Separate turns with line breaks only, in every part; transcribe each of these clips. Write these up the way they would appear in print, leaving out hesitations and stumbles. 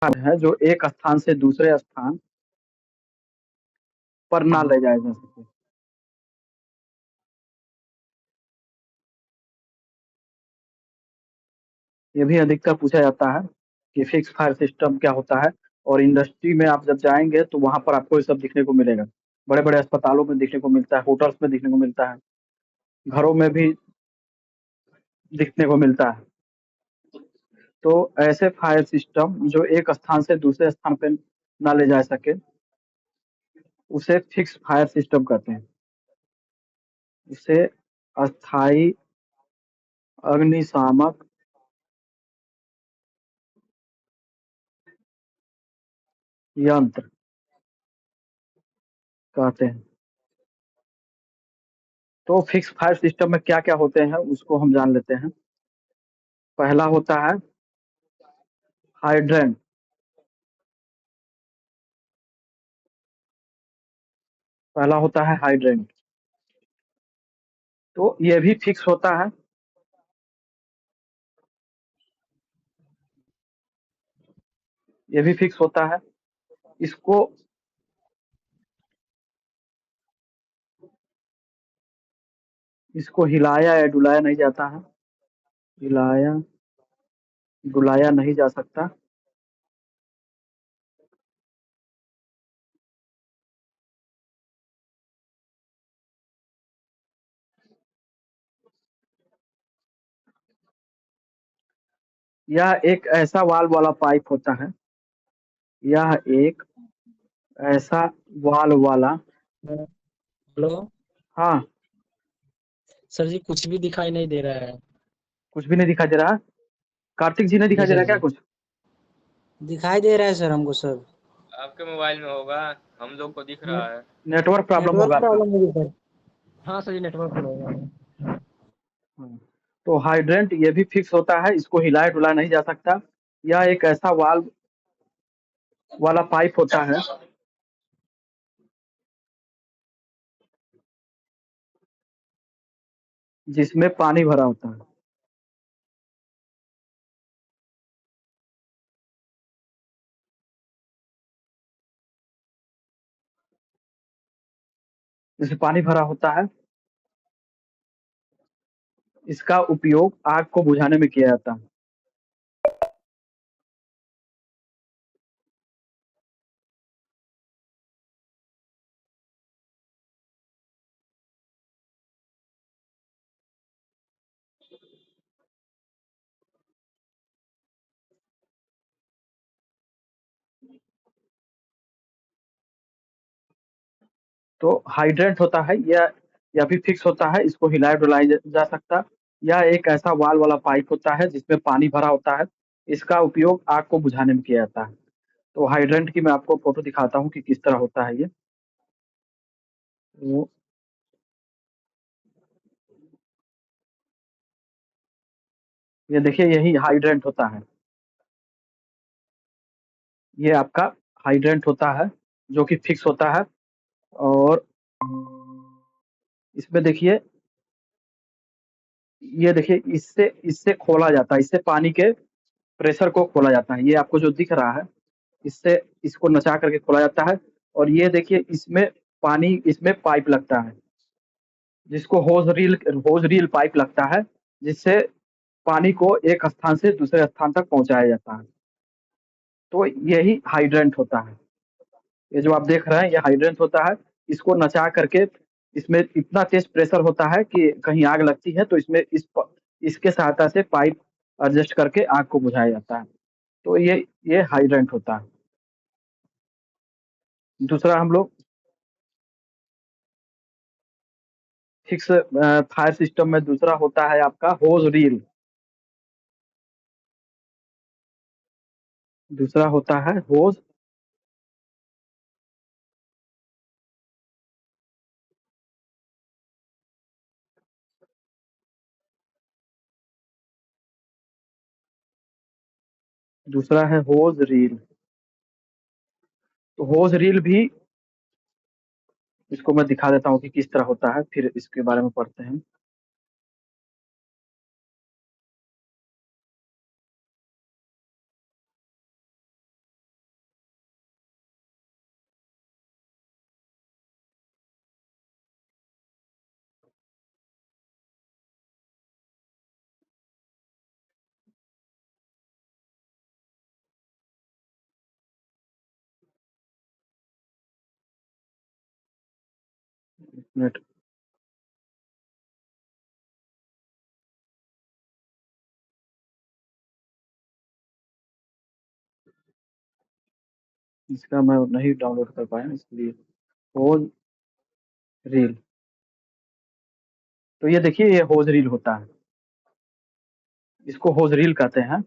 है जो एक स्थान से दूसरे स्थान पर ना ले जाया जा सके। ये भी अधिकतर पूछा जाता है कि फिक्स फायर सिस्टम क्या होता है। और इंडस्ट्री में आप जब जाएंगे तो वहां पर आपको ये सब दिखने को मिलेगा। बड़े बड़े अस्पतालों में देखने को मिलता है, होटल्स में देखने को मिलता है, घरों में भी दिखने को मिलता है। तो ऐसे फायर सिस्टम जो एक स्थान से दूसरे स्थान पे ना ले जा सके, उसे फिक्स फायर सिस्टम कहते हैं। उसे अस्थाई अग्निशामक यंत्र कहते हैं। तो फिक्स फायर सिस्टम में क्या क्या होते हैं उसको हम जान लेते हैं। पहला होता है हाइड्रेंट। पहला होता है हाइड्रेंट। तो ये भी फिक्स होता है। ये भी फिक्स होता है। इसको इसको हिलाया या डुलाया नहीं जाता है। हिलाया डुलाया नहीं जा सकता। यह एक ऐसा वाल्व वाला पाइप होता है। यह एक ऐसा वाल्व वाला।
हेलो।
हाँ।
सर जी कुछ भी दिखाई नहीं दे रहा है।
कुछ भी नहीं दिखाई दे रहा। कार्तिक जी नहीं
जी
दिखाई दे
सर
रहा क्या
जी।
कुछ?
दिखाई दे रहा है सर हमको सर।
आपके मोबाइल में होगा, हम लोग को दिख रहा है।
नेटवर्क प्रॉब्लम
नेटवर्क
होगा आपका।
प्रॉब्लम होगी सर। हाँ सर जी नेटवर्क प्रॉब्लम होगा।
हाँ। तो हाइड्रेंट ये भी फिक्स होता है, इसको हिलाया डुलाया नहीं जा सकता। यह एक ऐसा वाल्व वाला पाइप होता है जिसमें पानी भरा होता है। जिसमें पानी भरा होता है। इसका उपयोग आग को बुझाने में किया जाता है। तो हाइड्रेंट होता है यह भी फिक्स होता है, इसको हिलाया डुलाया जा सकता। यह एक ऐसा वाल वाला पाइप होता है जिसमें पानी भरा होता है। इसका उपयोग आग को बुझाने में किया जाता है। तो हाइड्रेंट की मैं आपको फोटो दिखाता हूँ कि किस तरह होता है ये। वो ये देखिए यही हाइड्रेंट होता है। ये आपका हाइड्रेंट होता है जो कि फिक्स होता है। और इसमें देखिए, ये देखिए इससे इससे खोला जाता है, इससे पानी के प्रेशर को खोला जाता है। ये आपको जो दिख रहा है, इससे इसको नचा करके खोला जाता है। और ये देखिए इसमें पानी, इसमें पाइप लगता है जिसको होज रील पाइप लगता है, जिससे पानी को एक स्थान से दूसरे स्थान तक पहुंचाया जाता है। तो यही हाइड्रेंट होता है। ये जो आप देख रहे हैं ये हाइड्रेंट होता है। इसको नचा करके इसमें इतना तेज प्रेशर होता है कि कहीं आग लगती है तो इसमें इसके सहायता से पाइप एडजस्ट करके आग को बुझाया जाता है। तो ये हाइड्रेंट होता है। दूसरा हम लोग फिक्स फायर सिस्टम में दूसरा होता है आपका होज रील। दूसरा होता है होज। दूसरा है होज रील। तो होज रील भी, इसको मैं दिखा देता हूँ कि किस तरह होता है, फिर इसके बारे में पढ़ते हैं। मिनट। इसका मैं नहीं डाउनलोड कर पाया इसलिए। होज रील, तो ये देखिए ये होज रील होता है, इसको होज रील कहते हैं।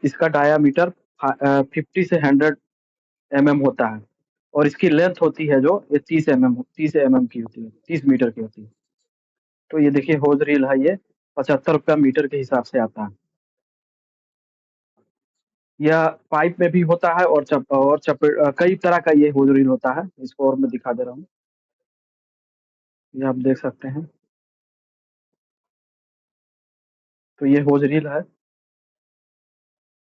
इसका डायामीटर 50 से 100 होता है, और इसकी लेंथ होती है जो ये 30 की होती है, 30 मीटर की होती है। तो ये देखिए होज रील है, ये 75 रुपया मीटर के हिसाब से आता है। यह पाइप में भी होता है और कई तरह का ये होज रील होता है। इसको और मैं दिखा दे रहा हूँ, ये आप देख सकते हैं। तो ये होज रील है,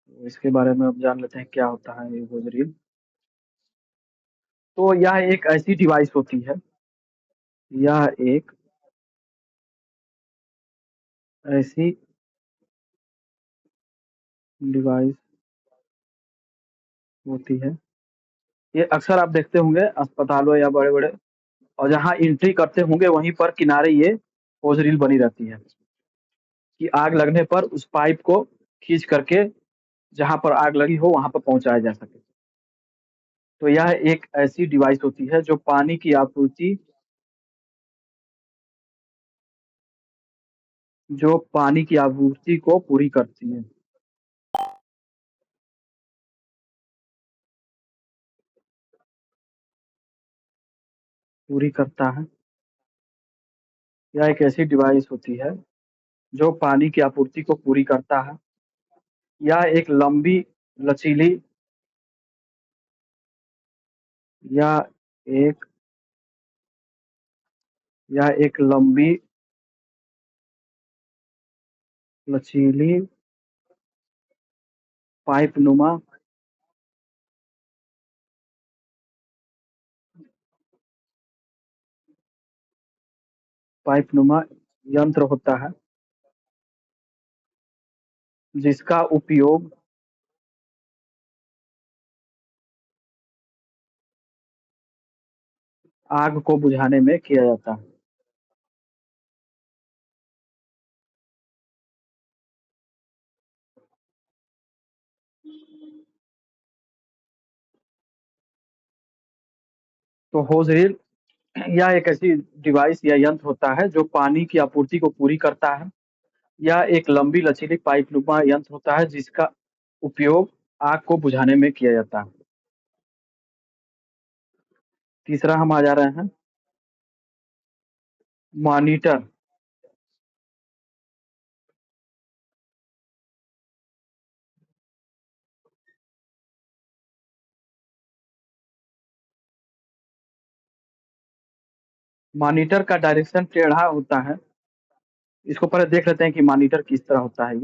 तो इसके बारे में अब जान लेते हैं क्या होता है ये होज रील। तो यह एक ऐसी डिवाइस होती है, यह एक ऐसी डिवाइस होती है, ये अक्सर आप देखते होंगे अस्पतालों या बड़े-बड़े, और जहाँ एंट्री करते होंगे वहीं पर किनारे ये होज रील बनी रहती है कि आग लगने पर उस पाइप को खींच करके जहाँ पर आग लगी हो वहाँ पर पहुँचाया जा सके। तो यह एक ऐसी डिवाइस होती है जो पानी की आपूर्ति को पूरी करती है। पूरी करता है। यह एक ऐसी डिवाइस होती है जो पानी की आपूर्ति को पूरी करता है। यह एक लचीली यह एक यह एक लंबी लचीली पाइपनुमा पाइपनुमा यंत्र होता है जिसका उपयोग आग को बुझाने में किया जाता है। तो होज रील यह एक ऐसी डिवाइस या यंत्र होता है जो पानी की आपूर्ति को पूरी करता है। यह एक लंबी लचीली पाइपनुमा यंत्र होता है जिसका उपयोग आग को बुझाने में किया जाता है। तीसरा हम आ जा रहे हैं मॉनिटर। मॉनिटर का डायरेक्शन टेढ़ा होता है। इसको पहले देख लेते हैं कि मॉनिटर किस तरह होता है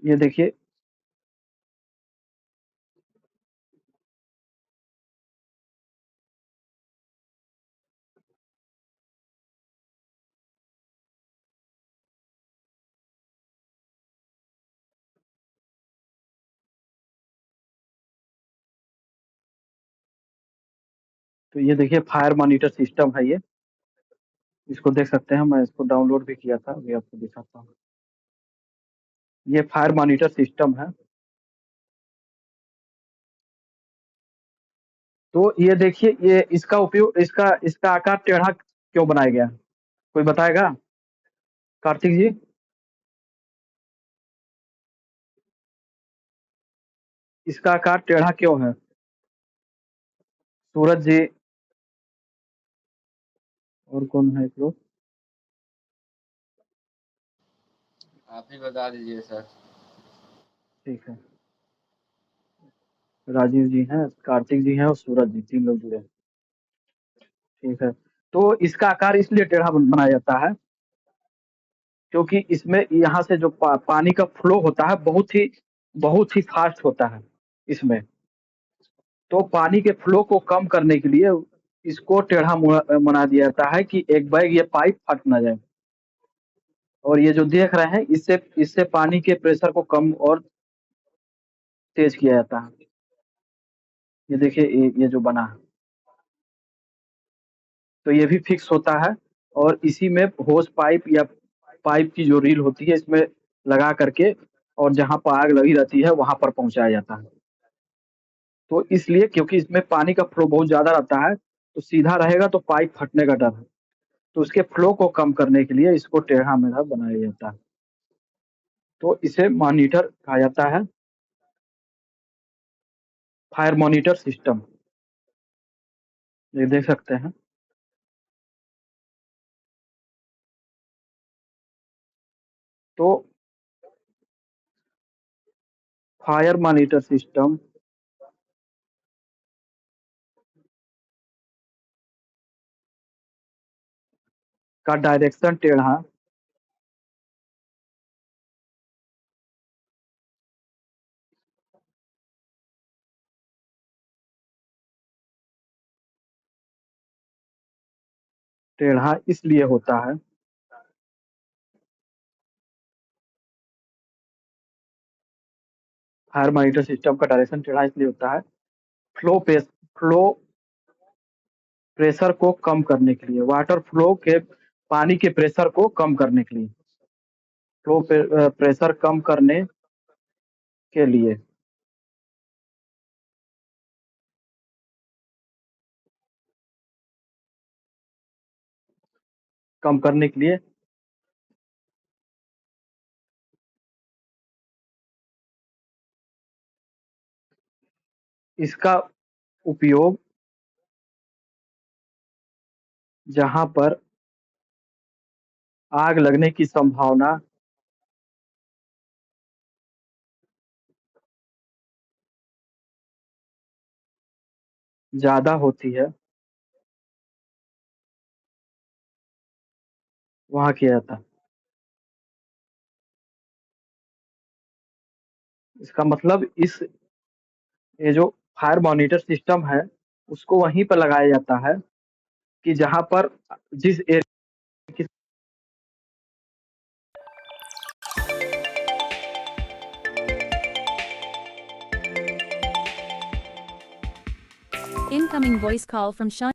ये देखिए तो ये देखिए फायर मॉनिटर सिस्टम है ये। इसको देख सकते हैं, मैं इसको डाउनलोड भी किया था, अभी आपको दिखाता हूँ। ये फायर मॉनिटर सिस्टम है। तो ये देखिए ये इसका आकार टेढ़ा क्यों बनाया गया है? कोई बताएगा? कार्तिक जी? इसका आकार टेढ़ा क्यों है? सूरज जी और कौन है एक लोग?
आप ही बता दीजिए सर।
ठीक है, राजीव जी हैं, कार्तिक जी हैं और सूरज जी, 3 लोग जुड़े हैं। ठीक है, तो इसका आकार इसलिए टेढ़ा बनाया जाता है क्योंकि इसमें यहाँ से जो पानी का फ्लो होता है बहुत ही फास्ट होता है इसमें। तो पानी के फ्लो को कम करने के लिए इसको टेढ़ा बना दिया जाता है कि एक बैग ये पाइप फट ना जाए। और ये जो देख रहे हैं इससे इससे पानी के प्रेशर को कम और तेज किया जाता है। ये देखिए ये जो बना है, तो ये भी फिक्स होता है और इसी में होस पाइप या पाइप की जो रील होती है इसमें लगा करके और जहाँ पर आग लगी रहती है वहाँ पर पहुँचाया जाता है। तो इसलिए क्योंकि इसमें पानी का फ्लो बहुत ज़्यादा रहता है, तो सीधा रहेगा तो पाइप फटने का डर है। तो उसके फ्लो को कम करने के लिए इसको टेढ़ा-मेढ़ा बनाया जाता है। तो इसे मॉनिटर कहा जाता है, फायर मॉनिटर सिस्टम। ये देख सकते हैं। तो फायर मॉनिटर सिस्टम का डायरेक्शन टेढ़ा इसलिए होता है फायर मॉनिटर सिस्टम का डायरेक्शन टेढ़ा इसलिए होता है फ्लो प्रेशर को कम करने के लिए, वाटर फ्लो के पानी के प्रेशर को कम करने के लिए, प्रेशर कम करने के लिए। कम करने के लिए इसका उपयोग जहाँ पर आग लगने की संभावना ज़्यादा होती है, वहाँ किया जाता है। इसका मतलब ये जो फायर मॉनिटर सिस्टम है, उसको वहीं पर लगाया जाता है कि जहाँ पर जिस एरिया की
Incoming voice call from Sean.